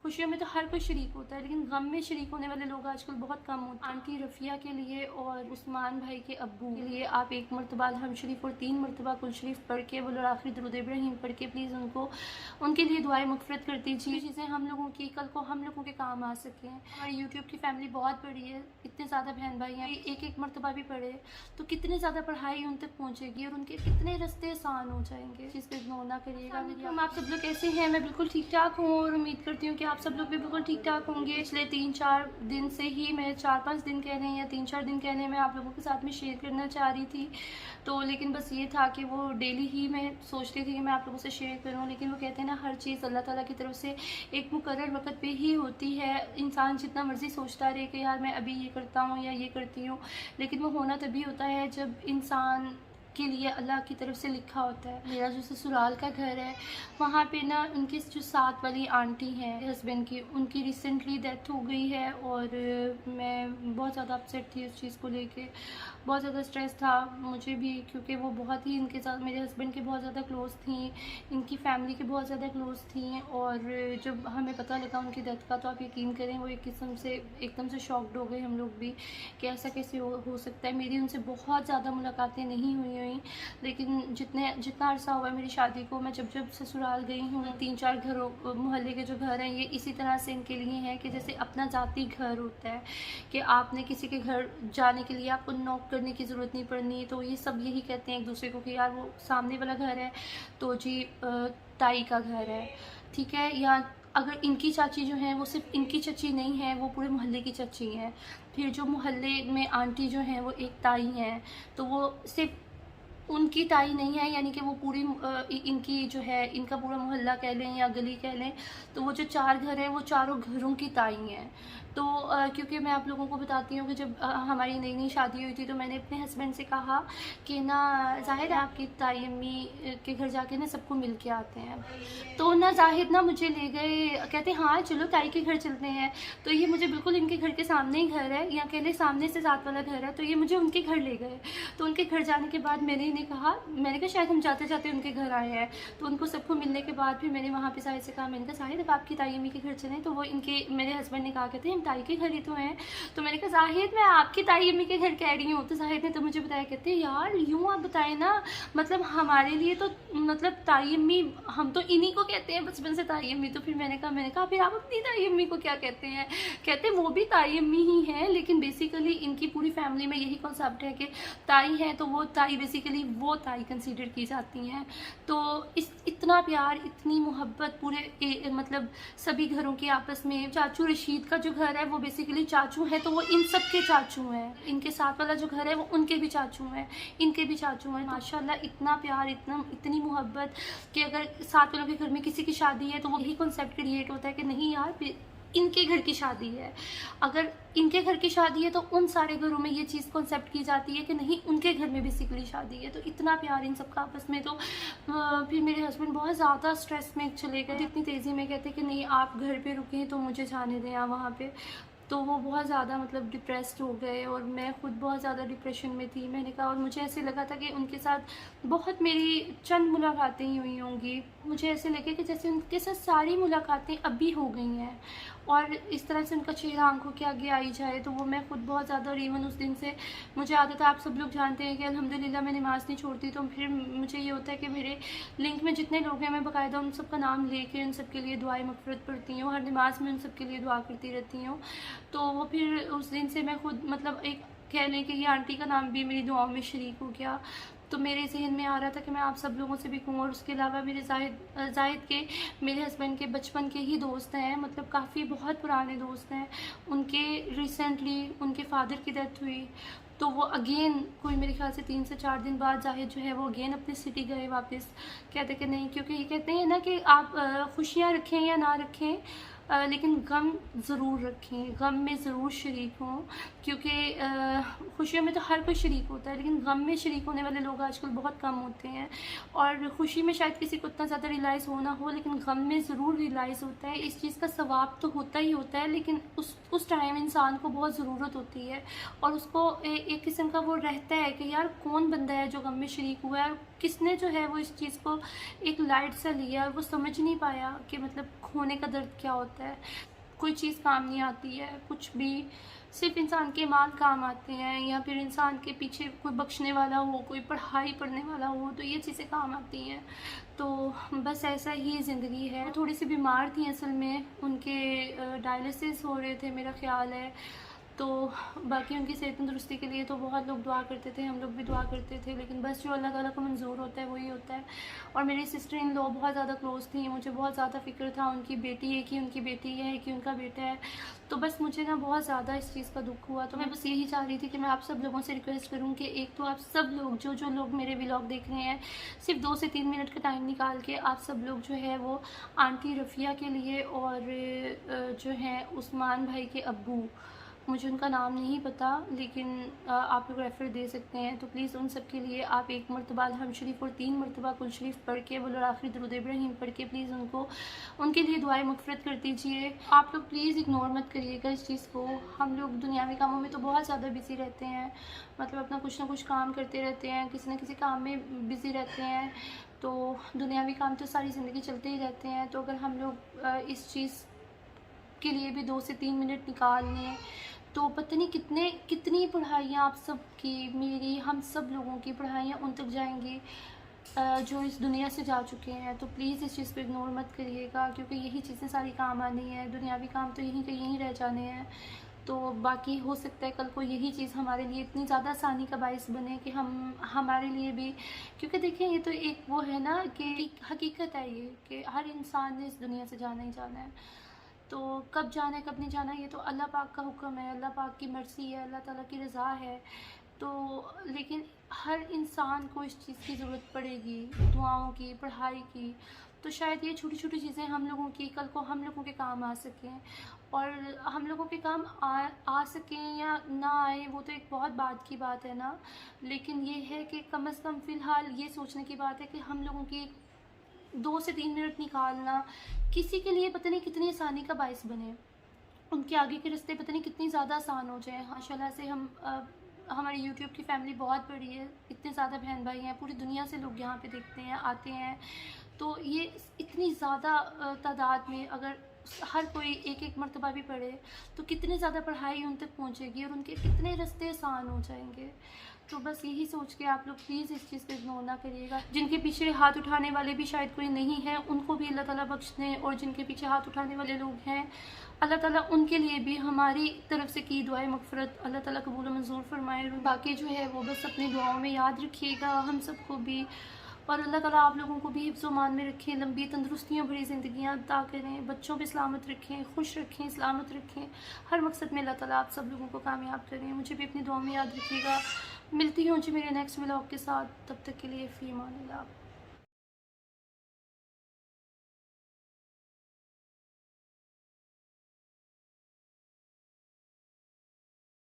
خوشیوں میں تو ہر کوئی شریک ہوتا ہے، لیکن غم میں شریک ہونے والے لوگ آج کل بہت کم ہوتے ہیں۔ آنٹی رفیہ کے لیے اور عثمان بھائی کے ابو کے لیے آپ ایک مرتبہ الحمد شریف اور 3 مرتبہ کل شریف پڑھ کے آخری درود ابراہیم پڑھ کے پلیز ان کے لیے دعائیں مغفرت کر دیجیے، چیزیں ہم لوگوں کی کل کو ہم لوگوں کے کام آ سکیں۔ ہماری یوٹیوب کی فیملی بہت بڑی ہے، اتنے زیادہ بہن بھائی ہیں، ایک مرتبہ بھی پڑھے تو کتنے زیادہ پڑھائی ان تک پہنچے گی اور ان کے کتنے رستے آسان ہو جائیں گے۔ چیز پہ اگنور نہ کریے گا۔ ہم آپ سب لوگ کیسے ہیں؟ میں بالکل ٹھیک ٹھاک ہوں اور امید کرتی ہوں کہ آپ سب لوگ بھی بالکل ٹھیک ٹھاک ہوں گے۔ پچھلے 3-4 دن سے ہی میں 4-5 دن کہہ رہے ہیں یا 3-4 دن کہنے میں آپ لوگوں کے ساتھ میں شیئر کرنا چاہ رہی تھی، تو لیکن بس یہ تھا کہ وہ ڈیلی ہی میں سوچتی تھی کہ میں آپ لوگوں سے شیئر کروں، لیکن وہ کہتے ہیں نا ہر چیز اللہ تعالیٰ کی طرف سے ایک مقرر وقت پہ ہی ہوتی ہے۔ انسان جتنا مرضی سوچتا رہے کہ یار میں ابھی یہ کرتا ہوں یا یہ کرتی ہوں، لیکن وہ ہونا تبھی ہوتا ہے جب انسان کے لیے اللہ کی طرف سے لکھا ہوتا ہے۔ میرا جو سسرال کا گھر ہے وہاں پہ نا ان کی جو ساتھ والی آنٹی ہیں ہسبینڈ کی، ان کی ریسنٹلی ڈیتھ ہو گئی ہے اور میں بہت زیادہ اپسیٹ تھی اس چیز کو لے کے، بہت زیادہ اسٹریس تھا مجھے بھی، کیونکہ وہ بہت ہی ان کے ساتھ میرے ہسبینڈ کے بہت زیادہ کلوز تھیں، ان کی فیملی کے بہت زیادہ کلوز تھیں، اور جب ہمیں پتہ لگا ان کی ڈیتھ کا تو آپ یقین کریں وہ ایک قسم سے ایک دم سے شاکڈ ہو گئے ہم لوگ بھی کہ ایسا کیسے ہو سکتا ہے۔ میری ان سے بہت زیادہ ملاقاتیں نہیں ہوئی، لیکن جتنا عرصہ ہوا میری شادی کو، میں جب سسرال گئی ہوں 3-4 گھروں محلے کے جو گھر ہیں یہ اسی طرح سے ان کے لیے ہیں کہ جیسے اپنا ذاتی گھر ہوتا ہے کہ آپ نے کسی کے گھر جانے کے لیے آپ کو نوک کرنے کی ضرورت نہیں پڑنی، تو یہ سب یہی کہتے ہیں ایک دوسرے کو کہ یار وہ سامنے والا گھر ہے تو جی تائی کا گھر ہے، ٹھیک ہے۔ یا اگر ان کی چاچی جو ہیں وہ صرف ان کی چچی نہیں ہیں، وہ پورے محلے کی چچی ہیں۔ پھر جو محلے میں آنٹی جو ہیں وہ ایک تائی ہیں، تو وہ صرف ان کی تائی نہیں ہے، یعنی کہ وہ پوری ان کی جو ہے ان کا پورا محلہ کہہ لیں یا گلی کہہ لیں، تو وہ جو 4 گھر ہیں وہ چاروں گھروں کی تائی ہیں۔ تو کیونکہ میں آپ لوگوں کو بتاتی ہوں کہ جب ہماری نئی شادی ہوئی تھی تو میں نے اپنے ہسبینڈ سے کہا کہ نا زاہد آپ کی تائی امی کے گھر جا کے نا سب کو مل کے آتے ہیں، تو نا زاہد نا مجھے لے گئے، کہتے ہاں چلو تائی کے گھر چلتے ہیں، تو یہ مجھے بالکل ان کے گھر کے سامنے ہی گھر ہے، یا کہہ لیں سامنے سے ساتھ والا گھر ہے، تو یہ مجھے ان کے گھر لے گئے۔ تو ان کے گھر جانے کے بعد میں نے کہا شاید ہم جاتے جاتے ان کے گھر آئے ہیں، تو ان کو سب کو ملنے کے بعد پھر میں نے وہاں پہ زاہد سے کہا، میں نے کہا زاہد اب آپ کی تائی امی کے گھر چلیں، تو وہ میرے ہسبینڈ نے کہا کہتے ہیں ہم تائی کے گھر ہی تو ہیں، تو میں نے کہا زاہد میں آپ کی تائی امی کے گھر کہہ رہی ہوں، تو زاہد نے تو مجھے بتایا کہتے ہیں یار یوں آپ بتائیں نا، مطلب ہمارے لیے تو مطلب تائی امی ہم تو انہی کو کہتے ہیں بچپن سے تائی امی، تو پھر میں نے کہا پھر آپ اپنی تائی امی کو کیا کہتے ہیں؟ کہتے ہیں وہ بھی تائی امی ہی ہیں، لیکن بیسیکلی ان کی پوری فیملی میں یہی کنسیپٹ ہے کہ تائی ہے تو وہ تائی بیسیکلی وہ تائی کنسیڈر کی جاتی ہیں۔ تو اتنا پیار اتنی محبت پورے مطلب سبھی گھروں کے آپس میں۔ چاچو رشید کا جو گھر ہے وہ بیسیکلی چاچو ہیں تو وہ ان سب کے چاچو ہیں، ان کے ساتھ والا جو گھر ہے وہ ان کے بھی چاچو ہیں، ان کے بھی چاچو ہیں۔ ماشاءاللہ اتنا پیار اتنی محبت کہ اگر ساتھ والوں کے گھر میں کسی کی شادی ہے تو وہی کنسیپٹ کریٹ ہوتا ہے کہ نہیں یار ان کے گھر کی شادی ہے، اگر ان کے گھر کی شادی ہے تو ان سارے گھروں میں یہ چیز کنسیپٹ کی جاتی ہے کہ نہیں ان کے گھر میں بیسیکلی شادی ہے۔ تو اتنا پیار ان سب کا آپس میں۔ تو پھر میرے ہسبینڈ بہت زیادہ سٹریس میں چلے گئے، اتنی تیزی میں کہتے کہ نہیں آپ گھر پہ رکیں تو مجھے جانے دیں وہاں پہ، تو وہ بہت زیادہ مطلب ڈپریسڈ ہو گئے اور میں خود بہت زیادہ ڈپریشن میں تھی۔ میں نے کہا اور مجھے ایسے لگا تھا کہ ان کے ساتھ بہت میری چند ملاقاتیں ہی ہوئی ہوں گی، مجھے ایسے لگے کہ جیسے ان کے ساتھ ساری ملاقاتیں ابھی ہو گئی ہیں اور اس طرح سے ان کا چہرہ آنکھوں کے آگے آئی جائے، تو وہ میں خود بہت زیادہ، اور ایون اس دن سے مجھے عادت ہے، آپ سب لوگ جانتے ہیں کہ الحمدللہ میں نماز نہیں چھوڑتی، تو پھر مجھے یہ ہوتا ہے کہ میرے لنک میں جتنے لوگ ہیں میں باقاعدہ ان سب کا نام لے کے ان سب کے لیے دعائیں مغفرت پڑھتی ہوں، ہر نماز میں ان سب کے لیے دعا کرتی رہتی ہوں۔ تو وہ پھر اس دن سے میں خود مطلب ایک کہہ لیں کہ یہ آنٹی کا نام بھی میری دعاؤں میں شریک ہو گیا، تو میرے ذہن میں آ رہا تھا کہ میں آپ سب لوگوں سے بھی کہوں۔ اور اس کے علاوہ میرے زاہد کے میرے ہسبینڈ کے بچپن کے ہی دوست ہیں، مطلب کافی بہت پرانے دوست ہیں، ان کے ریسنٹلی ان کے فادر کی ڈیتھ ہوئی، تو وہ اگین کوئی میرے خیال سے 3 سے 4 دن بعد زاہد جو ہے وہ اگین اپنی سٹی گئے واپس، کہتے کہ نہیں، کیونکہ یہ کہتے ہیں نا کہ آپ خوشیاں رکھیں یا نہ رکھیں لیکن غم ضرور رکھیں، غم میں ضرور شریک ہوں، کیونکہ خوشیوں میں تو ہر کوئی شریک ہوتا ہے لیکن غم میں شریک ہونے والے لوگ آج کل بہت کم ہوتے ہیں، اور خوشی میں شاید کسی کو اتنا زیادہ ریلائز ہو نہ ہو لیکن غم میں ضرور ریلائز ہوتا ہے۔ اس چیز کا ثواب تو ہوتا ہی ہوتا ہے، لیکن اس ٹائم انسان کو بہت ضرورت ہوتی ہے اور اس کو ایک قسم کا وہ رہتا ہے کہ یار کون بندہ ہے جو غم میں شریک ہوا ہے، کس نے جو ہے وہ اس چیز کو ایک لائٹ سا لیا، وہ سمجھ نہیں پایا کہ مطلب کھونے کا درد کیا ہوتا ہے۔ کوئی چیز کام نہیں آتی ہے، کچھ بھی، صرف انسان کے مال کام آتے ہیں، یا پھر انسان کے پیچھے کوئی بخشنے والا ہو، کوئی پڑھائی پڑھنے والا ہو، تو یہ چیزیں کام آتی ہیں۔ تو بس ایسا ہی زندگی ہے۔ تھوڑی سی بیمار تھیں اصل میں، ان کے ڈائلسس ہو رہے تھے میرا خیال ہے، تو باقی ان کی صحت تندرستی کے لیے تو بہت لوگ دعا کرتے تھے، ہم لوگ بھی دعا کرتے تھے، لیکن بس جو اللہ تعالیٰ کو منظور ہوتا ہے وہی ہوتا ہے۔ اور میری سسٹر ان لو بہت زیادہ کلوز تھیں، مجھے بہت زیادہ فکر تھا، ان کی بیٹی ہے کہ ان کی بیٹی ہے کہ ان کا بیٹا ہے، تو بس مجھے نا بہت زیادہ اس چیز کا دکھ ہوا۔ تو میں بس یہی چاہ رہی تھی کہ میں آپ سب لوگوں سے ریکویسٹ کروں کہ ایک تو آپ سب لوگ جو لوگ میرے ولاگ دیکھ رہے ہیں، صرف 2 سے 3 منٹ کا ٹائم نکال کے آپ سب لوگ جو ہے وہ آنٹی رفیہ کے لیے، اور جو ہیں عثمان بھائی کے ابو، مجھے ان کا نام نہیں پتہ لیکن آپ لوگ ریفر دے سکتے ہیں، تو پلیز ان سب کے لیے آپ 1 مرتبہ الحمد شریف اور 3 مرتبہ کل شریف پڑھ کے بولو آخری درود ابراہیم پڑھ کے پلیز ان کے لیے دعائیں مغفرت کر دیجیے۔ آپ لوگ پلیز اگنور مت کریے گا اس چیز کو۔ ہم لوگ دنیاوی کاموں میں تو بہت زیادہ بزی رہتے ہیں، مطلب اپنا کچھ نہ کچھ کام کرتے رہتے ہیں، کسی نہ کسی کام میں بزی رہتے ہیں، تو دنیاوی کام تو ساری زندگی چلتے ہی رہتے ہیں۔ تو اگر ہم لوگ اس چیز کے لیے بھی 2 سے 3 منٹ نکال لیں تو پتہ نہیں کتنی پڑھائیاں آپ سب کی، میری، ہم سب لوگوں کی پڑھائیاں ان تک جائیں گی جو اس دنیا سے جا چکے ہیں۔ تو پلیز اس چیز کو اگنور مت کریے گا، کیونکہ یہی چیزیں ساری کام آنی ہیں، دنیاوی کام تو یہیں کے یہیں رہ جانے ہیں۔ تو باقی ہو سکتا ہے کل کو یہی چیز ہمارے لیے اتنی زیادہ آسانی کا باعث بنے کہ ہمارے لیے بھی، کیونکہ دیکھیں یہ تو ایک وہ ہے نا کہ حقیقت ہے یہ کہ ہر انسان نے اس دنیا سے جانا ہی جانا ہے، تو کب جانا ہے کب نہیں جانا یہ تو اللہ پاک کا حکم ہے، اللہ پاک کی مرضی ہے، اللہ تعالیٰ کی رضا ہے۔ تو لیکن ہر انسان کو اس چیز کی ضرورت پڑے گی، دعاؤں کی، پڑھائی کی، تو شاید یہ چھوٹی چھوٹی چیزیں ہم لوگوں کی کل کو ہم لوگوں کے کام آ سکیں، اور ہم لوگوں کے کام آ سکیں یا نہ آئے وہ تو ایک بہت بعد کی بات ہے نا، لیکن یہ ہے کہ کم از کم فی الحال یہ سوچنے کی بات ہے کہ ہم لوگوں کی 2 سے 3 منٹ نکالنا کسی کے لیے پتہ نہیں کتنی آسانی کا باعث بنے، ان کے آگے کے رستے پتہ نہیں کتنی زیادہ آسان ہو جائیں۔ ماشاء اللہ سے ہماری یوٹیوب کی فیملی بہت بڑی ہے، اتنے زیادہ بہن بھائی ہیں، پوری دنیا سے لوگ یہاں پہ دیکھتے ہیں، آتے ہیں، تو یہ اتنی زیادہ تعداد میں اگر ہر کوئی ایک مرتبہ بھی پڑھے تو کتنی زیادہ پڑھائی ان تک پہنچے گی اور ان کے کتنے رستے آسان ہو جائیں گے۔ تو بس یہی سوچ کے آپ لوگ پلیز اس چیز کو اگنور نہ کریے گا۔ جن کے پیچھے ہاتھ اٹھانے والے بھی شاید کوئی نہیں ہے، ان کو بھی اللہ تعالیٰ بخش دیں، اور جن کے پیچھے ہاتھ اٹھانے والے لوگ ہیں اللہ تعالیٰ ان کے لیے بھی ہماری طرف سے کی دعائیں مغفرت اللہ تعالیٰ قبول و منظور فرمائے۔ باقی جو ہے وہ بس اپنی دعاؤں میں یاد رکھیے گا ہم سب کو بھی، اور اللہ تعالیٰ آپ لوگوں کو بھی حفظ و امان میں رکھیں، لمبی تندرستیوں بھری زندگیاں عطا کریں، بچوں پہ سلامت رکھیں، خوش رکھیں، سلامت رکھیں، ہر مقصد میں اللہ تعالیٰ آپ سب لوگوں کو کامیاب کریں۔ مجھے بھی اپنی دعاؤں میں یاد رکھیے گا۔ ملتی ہوں جی میرے نیکسٹ ولاگ کے ساتھ، تب تک کے لیے فی امان اللہ۔